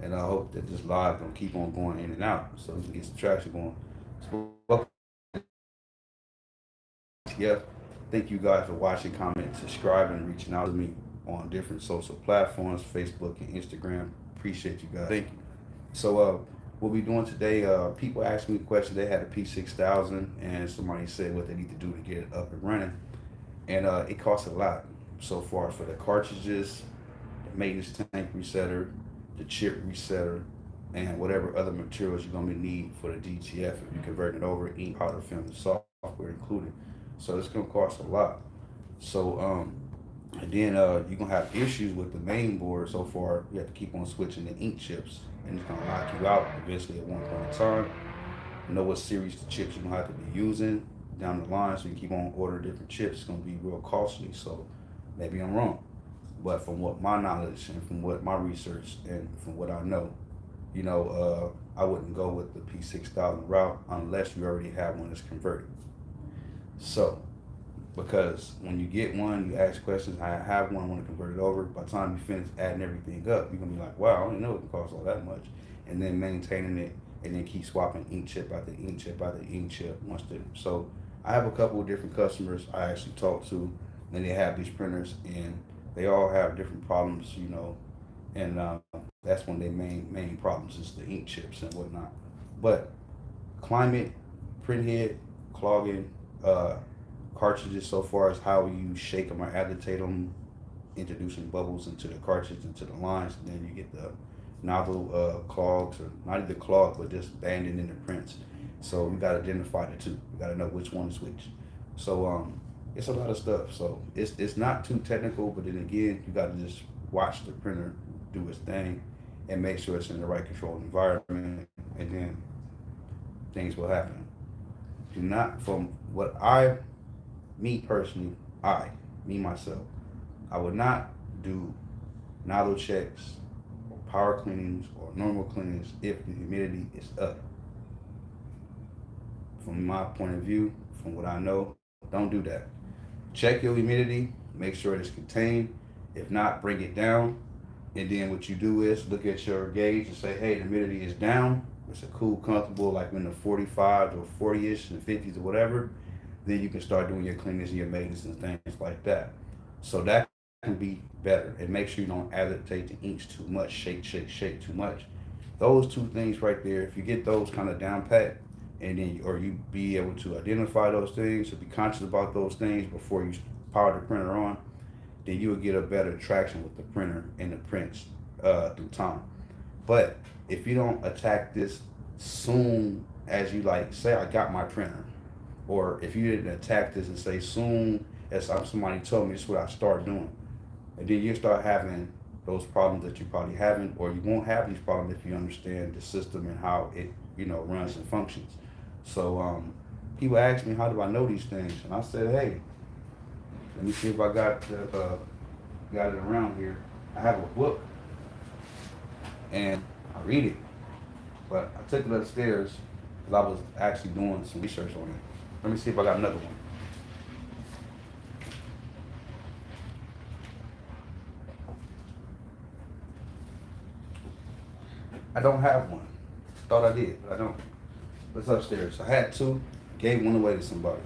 and I hope that this live gonna keep on going in and out so we can get some traction going. So TF. Thank you guys for watching, commenting, subscribing, and reaching out to me on different social platforms, Facebook and Instagram. Appreciate you guys. Thank you. So what we doing today, people asked me a question. They had a P6000 and somebody said what they need to do to get it up and running. And it costs a lot so far for the cartridges, the maintenance tank resetter, the chip resetter, and whatever other materials you're gonna need for the DTF if you convert it over, ink, powder, film, and software included. So it's gonna cost a lot. So and then you're gonna have issues with the main board. So far, you have to keep on switching the ink chips, and it's gonna knock you out eventually at one point in time. Know what series of chips you're gonna have to be using down the line, so you keep on ordering different chips. It's gonna be real costly. So maybe I'm wrong, but from what my knowledge and from what my research and from what I know, I wouldn't go with the P6000 route unless you already have one that's converted. So, because when you get one, you ask questions. I have one, I want to convert it over. By the time you finish adding everything up, you're gonna be like, wow, I didn't know it could cost all that much. And then maintaining it, and then keep swapping ink chip after ink chip after ink chip. So I have a couple of different customers I actually talk to, and they have these printers, and they all have different problems, and that's one of their main problems is the ink chips and whatnot. But climate, print head, clogging, uh, cartridges so far as how you shake them or agitate them, introducing bubbles into the cartridge, into the lines, and then you get the novel clogs, or not even clog, but just banding in the prints. So you got to identify the two. You got to know which one is which. So it's a lot of stuff. So it's not too technical, but then again, you got to just watch the printer do its thing and make sure it's in the right controlled environment, and then things will happen. Do not, from what me personally, me myself, I would not do nozzle checks or power cleanings or normal cleanings if the humidity is up. From my point of view, from what I know, don't do that. Check your humidity, make sure it is contained. If not, bring it down. And then what you do is look at your gauge and say, hey, the humidity is down. It's a cool, comfortable, like in the 45 or 40-ish, and 50s or whatever. Then you can start doing your cleanings and your maintenance and things like that. So that can be better. And make sure you don't agitate the inks too much, shake too much. Those two things right there, if you get those kind of down pat, and then or you be able to identify those things or be conscious about those things before you power the printer on, then you will get a better traction with the printer and the prints through time. But if you don't attack this soon as you like, say I got my printer, or if you didn't attack this and say soon as somebody told me this is what I start doing, and then you start having those problems that you probably haven't, or you won't have these problems if you understand the system and how it runs and functions. So people ask me, how do I know these things? And I said, hey, let me see if I got it around here. I have a book and I read it, but I took it upstairs because I was actually doing some research on it. Let me see if I got another one. I don't have one. Thought I did, but I don't. It's upstairs. I had two, gave one away to somebody.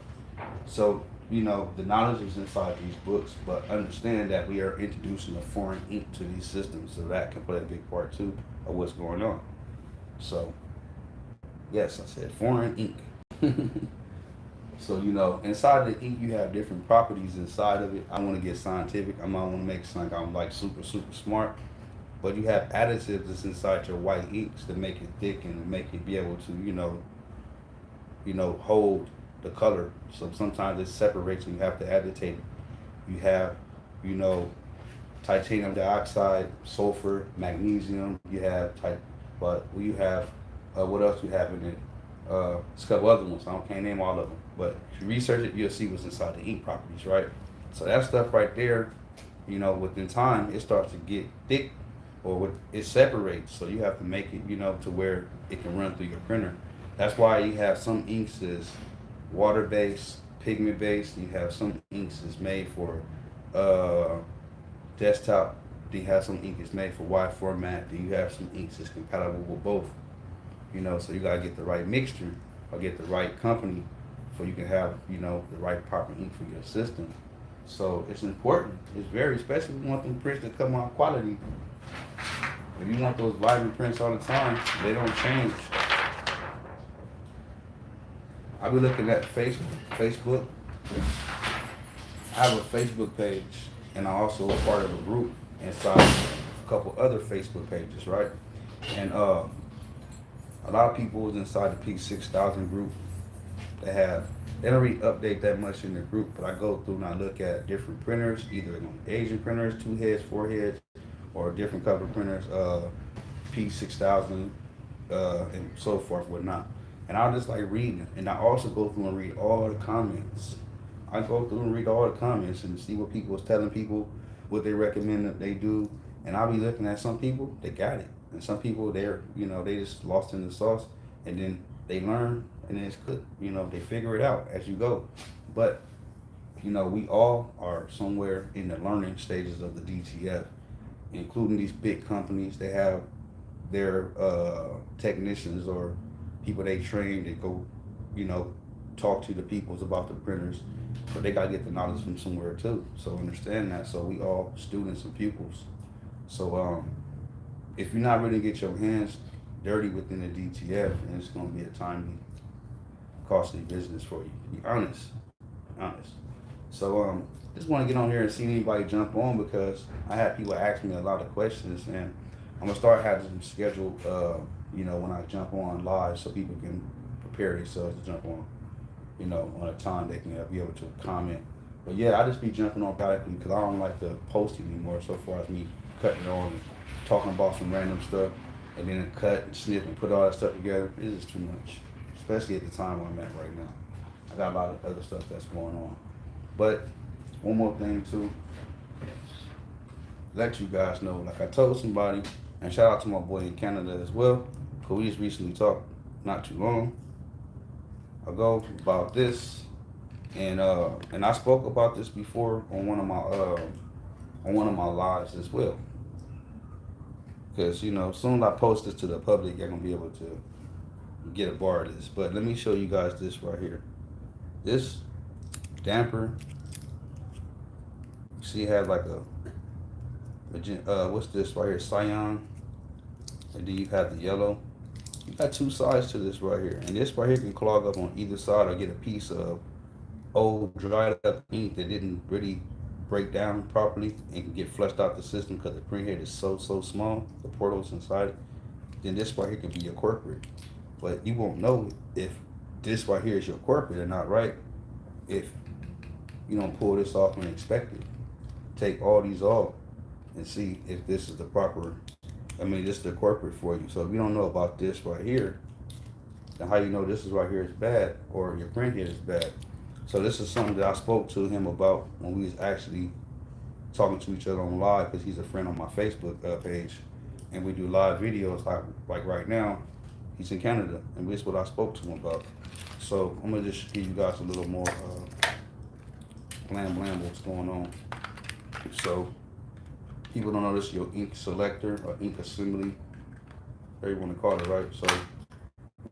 So, the knowledge is inside these books, but understand that we are introducing a foreign ink to these systems, so that can play a big part too of what's going on. So, yes, I said foreign ink. So, inside the ink, you have different properties inside of it. I want to get scientific. I might want to make it sound like I'm like super smart. But you have additives that's inside your white inks to make it thick and make it be able to, hold the color. So sometimes it separates and you have to agitate it. You have, you know, titanium dioxide, sulfur, magnesium. You have but you have what else you have in it? It's a couple other ones. Can't name all of them. But if you research it, you'll see what's inside the ink properties, right? So that stuff right there, within time, it starts to get thick, or it separates. So you have to make it, to where it can run through your printer. That's why you have some inks is water based, pigment based. You have some inks is made for uh, desktop Then you have some ink that's made for wide format. Then you have some inks that's compatible with both. So you gotta get the right mixture or get the right company so you can have, the right proper ink for your system. So it's important. It's very, especially if you want them prints to come out quality. If you want those vibrant prints all the time, they don't change. I be looking at Facebook. I have a Facebook page, and I also a part of a group inside a couple other Facebook pages, right? And a lot of people was inside the P6000 group. They don't really update that much in the group, but I go through and I look at different printers, either Asian printers, 2 heads, 4 heads, or different color printers, P6000, and so forth, whatnot. And I just like reading, and I also go through and read all the comments. I go through and read all the comments and see what people is telling people, what they recommend that they do. And I'll be looking at some people, they got it. And some people, they just lost in the sauce, and then they learn, and then it's good. They figure it out as you go. But, we all are somewhere in the learning stages of the DTF, including these big companies. They have their technicians or people they train. They go, talk to the peoples about the printers, but they gotta get the knowledge from somewhere too. So understand that. So we all students and pupils. So if you're not really get your hands dirty within the DTF, then it's gonna be a timely, costly business for you. To be honest. So just want to get on here and see anybody jump on, because I had people ask me a lot of questions, and I'm gonna start having them scheduled, when I jump on live, so people can prepare themselves to jump on, on a time they can be able to comment. But yeah, I just be jumping on periodically because I don't like to post anymore. So far as me cutting on and talking about some random stuff, and then cut and snip and put all that stuff together, it's just too much, especially at the time I'm at right now. I got a lot of other stuff that's going on. But one more thing too, let you guys know, like I told somebody, and shout out to my boy in Canada as well, because we just recently talked not too long ago about this, and I spoke about this before on one of my lives as well. Because soon as I post this to the public, you're gonna be able to get a bar of this. But let me show you guys this right here. This damper, see, it has like what's this right here, cyan, and then you have the yellow. You got 2 sides to this right here, and this right here can clog up on either side, or get a piece of old dried up ink that didn't really break down properly and can get flushed out the system because the printhead is so small, the portals inside it. Then this right here can be your corporate, but you won't know if this right here is your corporate or not, right? If you don't pull this off and inspect it, take all these off and see if this is the proper, this is the corporate for you. So if you don't know about this right here, then how you know this is right here is bad, or your printhead is bad? So this is something that I spoke to him about when we was actually talking to each other on live, because he's a friend on my Facebook page, and we do live videos like right now. He's in Canada, and this is what I spoke to him about. So I'm gonna just give you guys a little more blam what's going on. So people don't know this is your ink selector or ink assembly, whatever you want to call it, right? So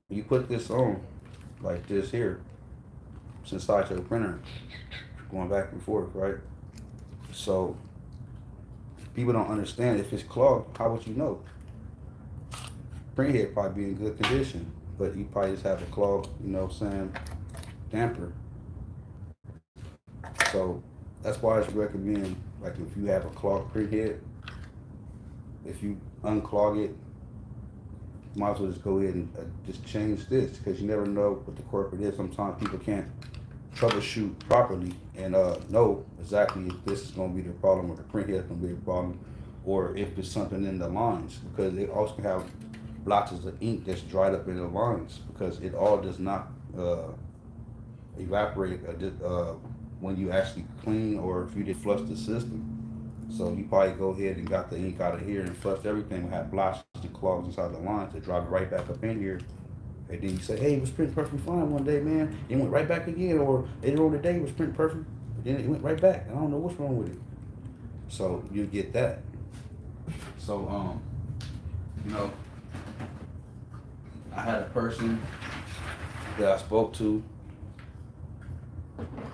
you put this on like this here. It's inside your printer, going back and forth, right? So people don't understand, if it's clogged, how would you know? Printhead probably be in good condition, but you probably just have a clogged, damper. So that's why I should recommend, like, if you have a clogged printhead, if you unclog it, you might as well just go ahead and just change this, because you never know what the corporate is. Sometimes people can't troubleshoot properly and know exactly if this is going to be the problem, or the printhead is going to be the problem, or if it's something in the lines, because they also can have blotches of ink that's dried up in the lines, because it all does not evaporate when you actually clean, or if you did flush the system. So you probably go ahead and got the ink out of here and flushed everything, we have blotches and clogs inside the lines that drop right back up in here. And then you say, hey, it was printing perfectly fine one day, man. It went right back again, or later on the day it was printing perfect, but then it went right back. I don't know what's wrong with it. So you get that. So, you know, I had a person that I spoke to,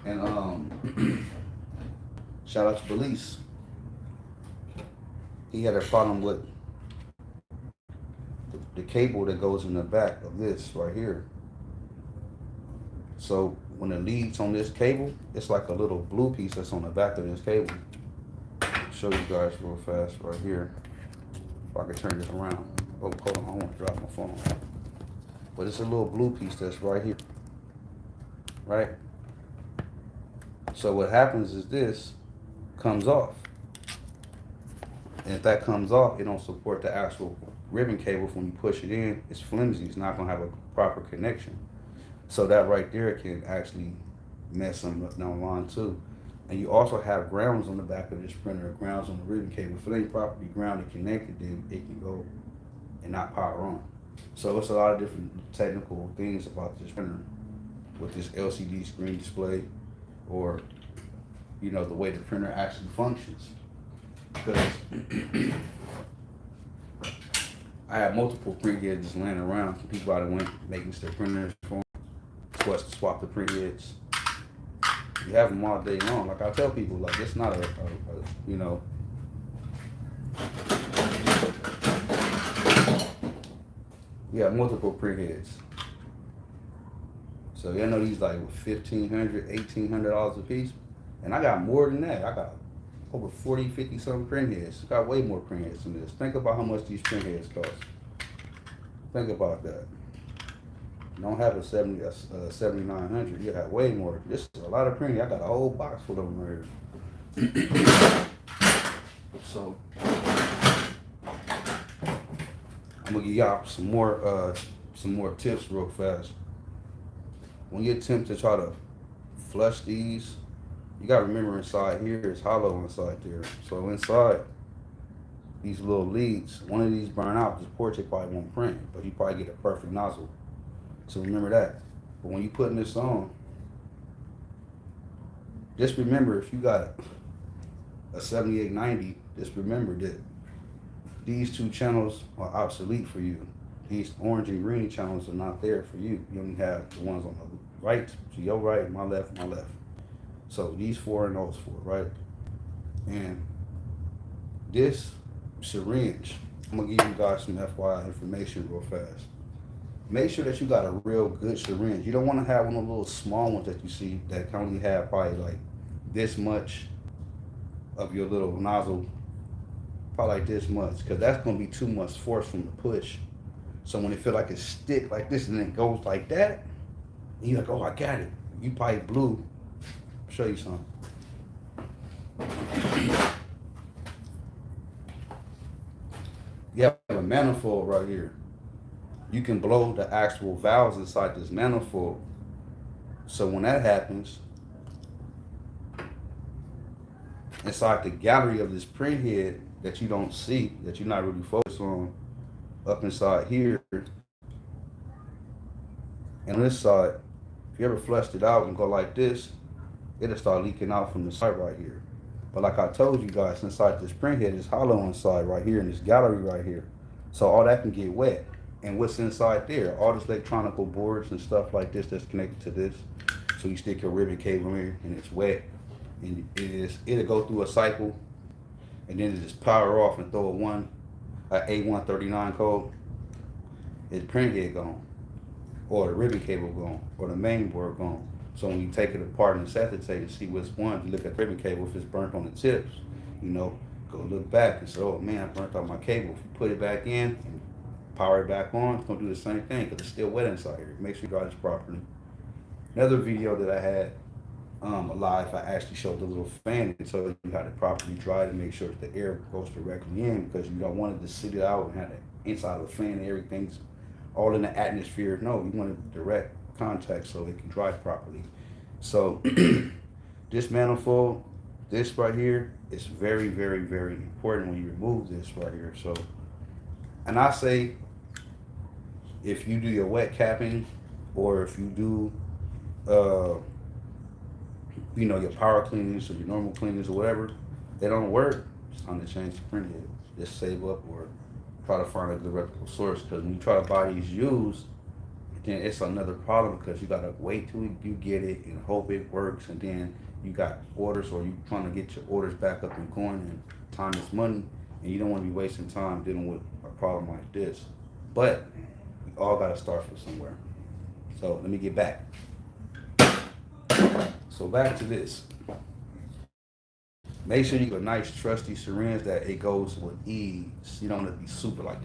and shout out to Belize. He had a problem with the cable that goes in the back of this right here. So when it leads on this cable, it's like a little blue piece that's on the back of this cable. I'll show you guys real fast right here. If I can turn this around. Oh, hold on, I want to drop my phone. But it's a little blue piece that's right here, right? So what happens is this comes off. And if that comes off, it don't support the actual ribbon cable. When you push it in, it's flimsy. It's not gonna have a proper connection. So that right there can actually mess them up down the line too. And you also have grounds on the back of this printer, grounds on the ribbon cable. If it ain't properly grounded connected, then it can go and not power on. So it's a lot of different technical things about this printer with this LCD screen display, or you know, the way the printer actually functions. Because I have multiple print heads just laying around. People out there went making their printers for them, swap the print heads. You have them all day long. Like I tell people, like it's not a you know. We have multiple print heads. So you know these like $1,500, $1,800 a piece. And I got more than that. I got over 40, 50 something print heads. I got way more print heads than this. Think about how much these print heads cost. Think about that. You don't have a 7900, you have way more. This is a lot of print heads. I got a whole box full of them right here. So I'm gonna give y'all some more tips real fast. When you attempt to try to flush these, you gotta remember inside here it's hollow inside there. So inside these little leads, one of these burn out, this porch it probably won't print, but you probably get a perfect nozzle. So remember that. But when you putting this on, just remember if you got a 7890, just remember that these two channels are obsolete for you. These orange and green channels are not there for you. You only have the ones on the right, to your right, my left, my left. So these four and those four, right? And this syringe, I'm gonna give you guys some FYI information real fast. Make sure that you got a real good syringe. You don't wanna have one of those little small ones that you see that can only have probably like this much of your little nozzle, probably like this much, because that's gonna be too much force from the push. So when it feel like it stick like this and then it goes like that, and you're like, oh, I got it. You probably blew. I'll show you something. You have a manifold right here. You can blow the actual valves inside this manifold. So when that happens, inside the gallery of this print head that you don't see, that you're not really focused on, up inside here, and on this side, if you ever flushed it out and go like this, it'll start leaking out from the side right here. But like I told you guys, inside this print head is hollow inside right here in this gallery right here. So all that can get wet. And what's inside there? All this electronical boards and stuff like this that's connected to this. So you stick your ribbon cable in here and it's wet. And it'll go through a cycle and then it just power off and throw a A139 code. It's print head gone, or the ribbon cable gone, or the main board gone. So when you take it apart and acetate and see which one, you look at the ribbon cable, if it's burnt on the tips, you know, go look back and say, oh man, I burnt out my cable. If you put it back in and power it back on, it's gonna do the same thing because it's still wet inside here. Make sure you got this properly. Another video that I had live, I actually showed the little fan and showed you how to properly dry to make sure that the air goes directly in, because you don't want it to sit it out and have the inside of the fan and everything's all in the atmosphere. No, you want it direct contact so it can dry properly. So this manifold, this right here is very, very, very important when you remove this right here. So, and I say, if you do your wet capping, or if you do, you know, your power cleanings or your normal cleanings or whatever, they don't work, it's time to change the print head. just save up or try to find a good reputable source. Because when you try to buy these used, then it's another problem because you gotta wait till you get it and hope it works, and then you got orders or you trying to get your orders back up and going, and time is money, and you don't want to be wasting time dealing with a problem like this. But we all gotta start from somewhere. So let me get back. So back to this. Make sure you get a nice trusty syringe that it goes with ease. You don't want to be super like,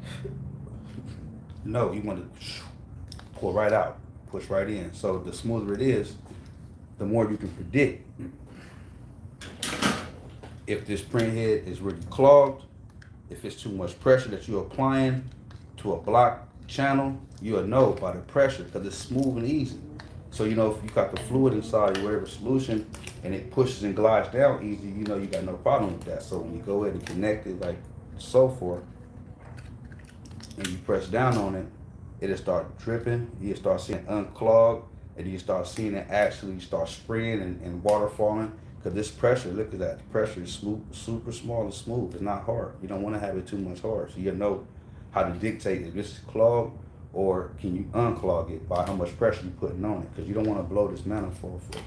no, you want to pull right out, push right in. So the smoother it is, the more you can predict if this print head is really clogged, if it's too much pressure that you're applying to a block channel, you'll know by the pressure because it's smooth and easy. So you know if you got the fluid inside your whatever solution and it pushes and glides down easy, you know you got no problem with that. So when you go ahead and connect it like so forth, and you press down on it, it'll start dripping. You start seeing it unclog, and you start seeing it actually start spraying and water falling. Because this pressure, look at that, the pressure is smooth, super small and smooth. It's not hard. You don't want to have it too much hard. So you know how to dictate if this is clogged or can you unclog it by how much pressure you're putting on it. Because you don't want to blow this manifold for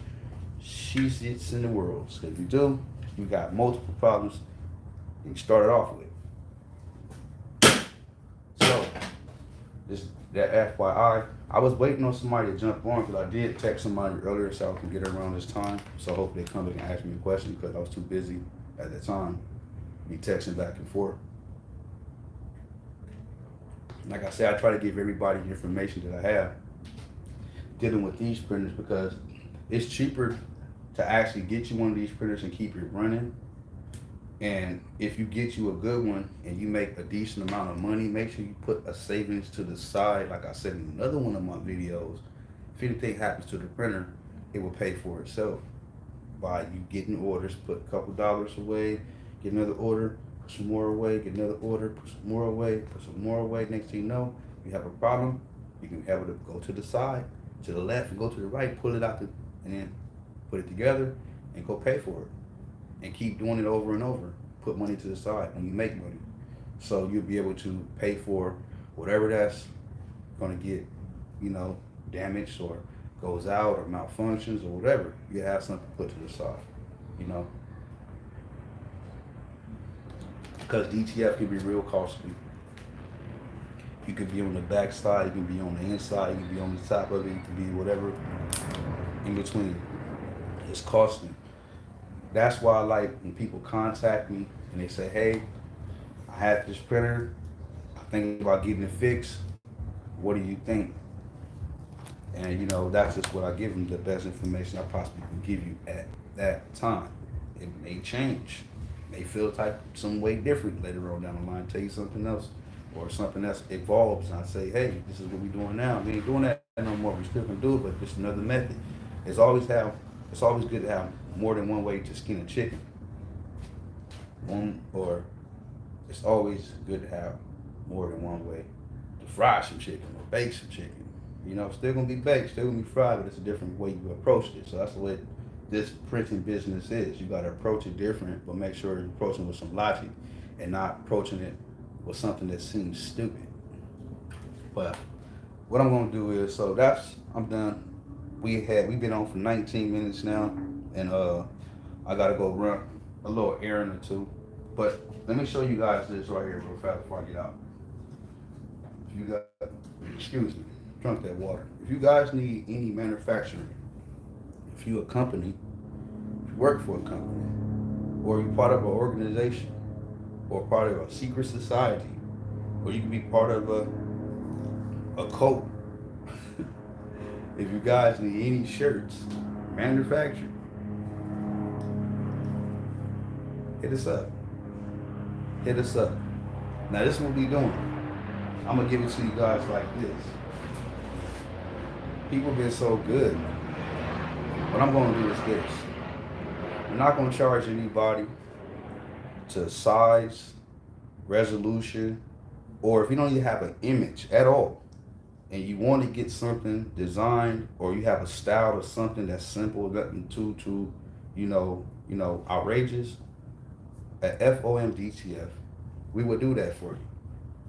shits in the world. So if you do, you got multiple problems you started off with. So this that FYI, I was waiting on somebody to jump on because I did text somebody earlier so I can get around this time. So hopefully they come back and ask me a question because I was too busy at the time to be texting back and forth. Like I said, I try to give everybody the information that I have dealing with these printers because it's cheaper to actually get you one of these printers and keep it running. And if you get you a good one and you make a decent amount of money, make sure you put a savings to the side. Like I said in another one of my videos, if anything happens to the printer, it will pay for itself by you getting orders, put a couple dollars away, get another order, put some more away, get another order, put some more away, put some more away. Next thing you know, you have a problem, you can have it go to the side, to the left, and go to the right, pull it out, and then put it together and go pay for it. And keep doing it over and over. Put money to the side when you make money. So you'll be able to pay for whatever that's gonna get, you know, damaged or goes out or malfunctions or whatever. You have something put to the side, you know. Because DTF can be real costly. You could be on the back side, you can be on the inside, you can be on the top of it, you can be whatever in between. It's costly. That's why I like when people contact me and they say, hey, I have this printer, I think about getting it fixed, what do you think? And you know, that's just what I give them, the best information I possibly can give you at that time. It may change, may feel some way different later on down the line, tell you something else, or something else evolves and I say, hey, this is what we're doing now. We ain't doing that no more, we still can do it, but just another method. It's always good to have more than one way to skin a chicken. It's always good to have more than one way to fry some chicken or bake some chicken. You know, still gonna be baked, still gonna be fried, but it's a different way you approach it. So that's the way this printing business is. You gotta approach it different, but make sure you're approaching with some logic and not approaching it with something that seems stupid. But what I'm gonna do is, I'm done. We've been on for 19 minutes now, and I gotta go run a little errand or two. But let me show you guys this right here real fast before I get out. If you got, excuse me, drunk that water. If you guys need any manufacturing, if you're a company, if you work for a company, or you're part of an organization, or part of a secret society, or you can be part of a cult. If you guys need any shirts manufactured, hit us up. Hit us up. Now this is what we doing. I'm gonna give it to you guys like this. People been so good. What I'm gonna do is this. I'm not gonna charge anybody to size, resolution, or if you don't even have an image at all, and you want to get something designed, or you have a style or something that's simple, nothing too, you know, outrageous. At F.O.M DTF, we would do that for you.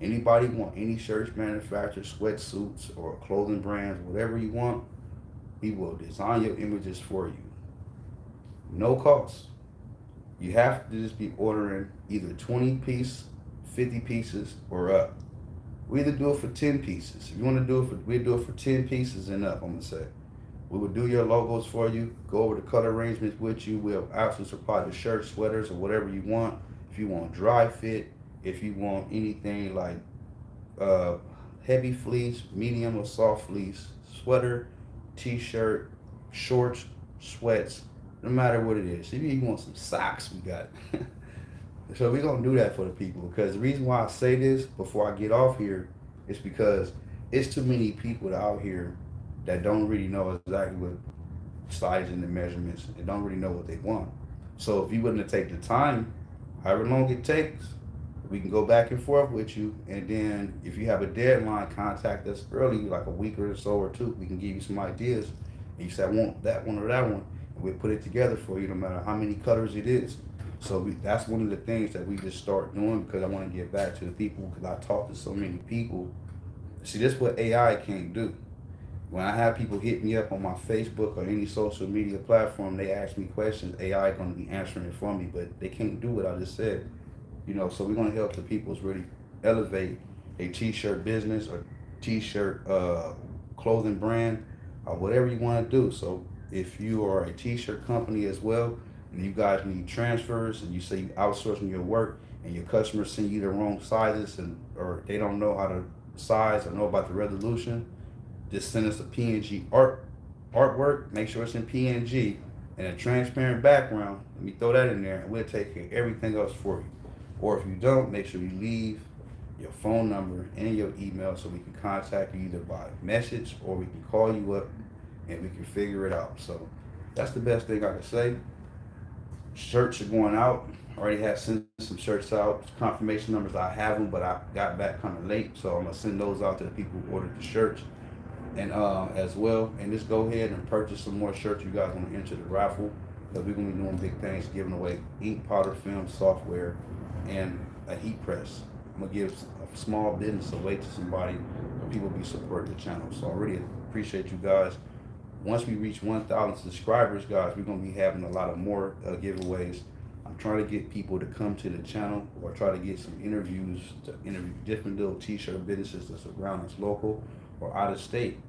Anybody want any shirts manufactured, sweatsuits, or clothing brands, whatever you want, we will design your images for you. No cost. You have to just be ordering either 20 piece, 50 pieces, or up. We either do it for 10 pieces. If you want to do it for, we do it for 10 pieces and up, I'm going to say. We will do your logos for you, go over the color arrangements with you. We'll absolutely supply the shirts, sweaters, or whatever you want. If you want dry fit, if you want anything like uh, heavy fleece, medium or soft fleece, sweater, t-shirt, shorts, sweats, no matter what it is. If you want some socks, we got it. So we're gonna do that for the people, because the reason why I say this before I get off here is because it's too many people out here that don't really know exactly what sizing and measurements and don't really know what they want. So if you wouldn't take the time, however long it takes, we can go back and forth with you, and then if you have a deadline, contact us early, like a week or so or two. We can give you some ideas, and you say I want that one or that one, and we'll put it together for you, no matter how many colors it is. So that's one of the things that we just start doing, because I want to get back to the people, because I talk to so many people. See, this is what AI can't do. When I have people hit me up on my Facebook or any social media platform, they ask me questions, AI is going to be answering it for me, but they can't do what I just said. So we're going to help the people really elevate a t-shirt business or t-shirt clothing brand or whatever you want to do. So if you are a t-shirt company as well, and you guys need transfers, and you say you outsourcing your work, and your customers send you the wrong sizes, or they don't know how to size or know about the resolution, just send us a PNG artwork. Make sure it's in PNG and a transparent background. Let me throw that in there, and we'll take care of everything else for you. Or if you don't, make sure you leave your phone number and your email so we can contact you either by message, or we can call you up and we can figure it out. So that's the best thing I can say. Shirts are going out. I already have sent some shirts out. Confirmation numbers, I have them, but I got back kind of late, so I'm gonna send those out to the people who ordered the shirts, and as well. And just go ahead and purchase some more shirts. You guys want to enter the raffle, because we're gonna be doing big things, giving away ink, powder, film, software, and a heat press. I'm gonna give a small business away to somebody, so people be supporting the channel. So I really appreciate you guys. Once we reach 1,000 subscribers, guys, we're going to be having a lot of more giveaways. I'm trying to get people to come to the channel, or try to get some interviews to interview different little t-shirt businesses that's around us, local or out of state,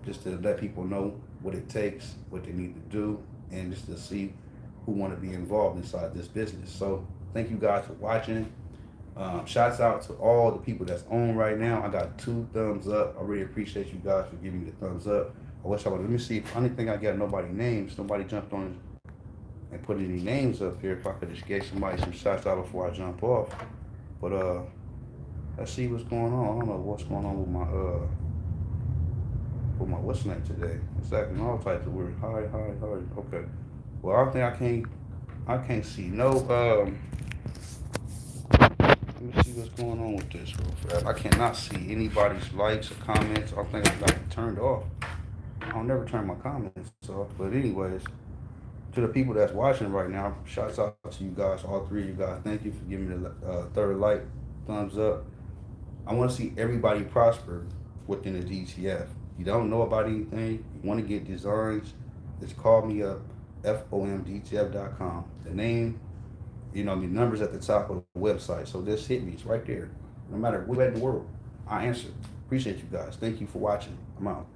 just to let people know what it takes, what they need to do, and just to see who want to be involved inside this business. So thank you guys for watching. Shouts out to all the people that's on right now. I got 2 thumbs up. I really appreciate you guys for giving me the thumbs up. I wish I would. Let me see. Only thing I got, nobody names. Nobody jumped on and put any names up here. If I could just give somebody some shouts out before I jump off. But let's see what's going on. I don't know what's going on with my what's name today. Exactly. All types of weird. Hi. Okay. Well, I think I can't see no. Let me see what's going on with this real fast. I cannot see anybody's likes or comments. I think I got it turned off. I'll never turn my comments off. But anyways, to the people that's watching right now, shouts out to you guys, all 3 of you guys. Thank you for giving me the third like, thumbs up. I want to see everybody prosper within the DTF. You don't know about anything, you want to get designs, just call me up, FOMDTF.com. The name, the number's at the top of the website. So just hit me, it's right there. No matter where in the world, I answer. Appreciate you guys. Thank you for watching. I'm out.